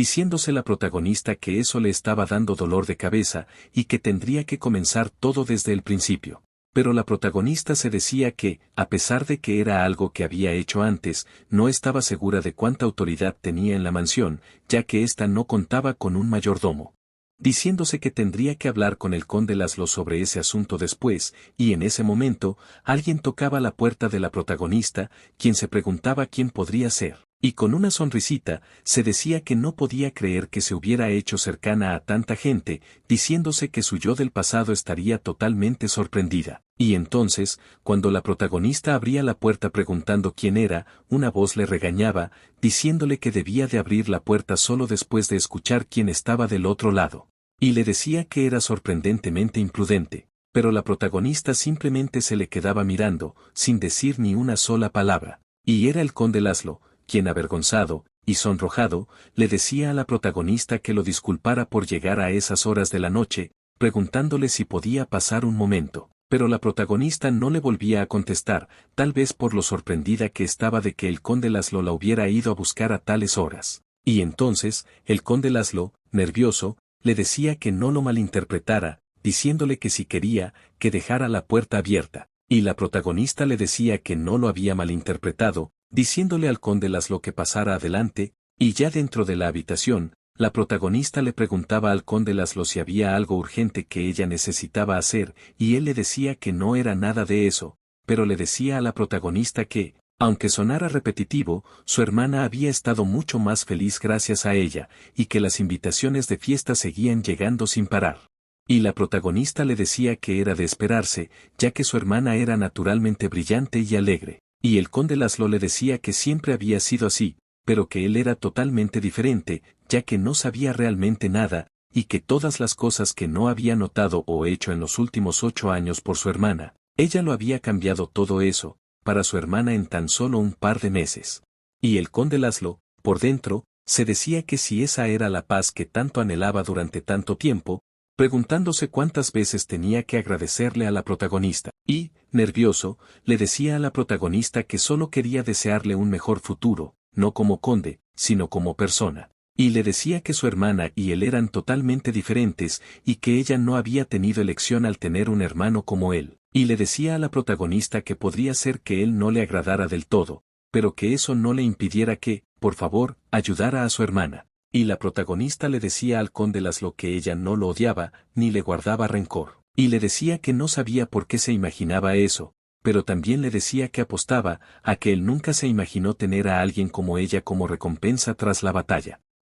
diciéndose la protagonista que eso le estaba dando dolor de cabeza y que tendría que comenzar todo desde el principio. Pero la protagonista se decía que, a pesar de que era algo que había hecho antes, no estaba segura de cuánta autoridad tenía en la mansión, ya que ésta no contaba con un mayordomo. Diciéndose que tendría que hablar con el conde Laszlo sobre ese asunto después, y en ese momento, alguien tocaba la puerta de la protagonista, quien se preguntaba quién podría ser. Y con una sonrisita, se decía que no podía creer que se hubiera hecho cercana a tanta gente, diciéndose que su yo del pasado estaría totalmente sorprendida. Y entonces, cuando la protagonista abría la puerta preguntando quién era, una voz le regañaba, diciéndole que debía de abrir la puerta solo después de escuchar quién estaba del otro lado. Y le decía que era sorprendentemente imprudente. Pero la protagonista simplemente se le quedaba mirando, sin decir ni una sola palabra. Y era el conde Laszlo, quien avergonzado y sonrojado, le decía a la protagonista que lo disculpara por llegar a esas horas de la noche, preguntándole si podía pasar un momento. Pero la protagonista no le volvía a contestar, tal vez por lo sorprendida que estaba de que el conde Laszlo la hubiera ido a buscar a tales horas. Y entonces, el conde Laszlo, nervioso, le decía que no lo malinterpretara, diciéndole que si quería, que dejara la puerta abierta. Y la protagonista le decía que no lo había malinterpretado, diciéndole al conde Laszlo que pasara adelante, y ya dentro de la habitación, la protagonista le preguntaba al conde Laszlo si había algo urgente que ella necesitaba hacer, y él le decía que no era nada de eso, pero le decía a la protagonista que, aunque sonara repetitivo, su hermana había estado mucho más feliz gracias a ella, y que las invitaciones de fiesta seguían llegando sin parar. Y la protagonista le decía que era de esperarse, ya que su hermana era naturalmente brillante y alegre. Y el conde Laszlo le decía que siempre había sido así, pero que él era totalmente diferente, ya que no sabía realmente nada, y que todas las cosas que no había notado o hecho en los últimos 8 años por su hermana, ella lo había cambiado todo eso, para su hermana en tan solo un par de meses. Y el conde Laszlo, por dentro, se decía que si esa era la paz que tanto anhelaba durante tanto tiempo, preguntándose cuántas veces tenía que agradecerle a la protagonista, y, nervioso, le decía a la protagonista que solo quería desearle un mejor futuro, no como conde, sino como persona. Y le decía que su hermana y él eran totalmente diferentes, y que ella no había tenido elección al tener un hermano como él. Y le decía a la protagonista que podría ser que él no le agradara del todo, pero que eso no le impidiera que, por favor, ayudara a su hermana. Y la protagonista le decía al conde Laszlo que ella no lo odiaba, ni le guardaba rencor. Y le decía que no sabía por qué se imaginaba eso, pero también le decía que apostaba a que él nunca se imaginó tener a alguien como ella como recompensa tras la batalla.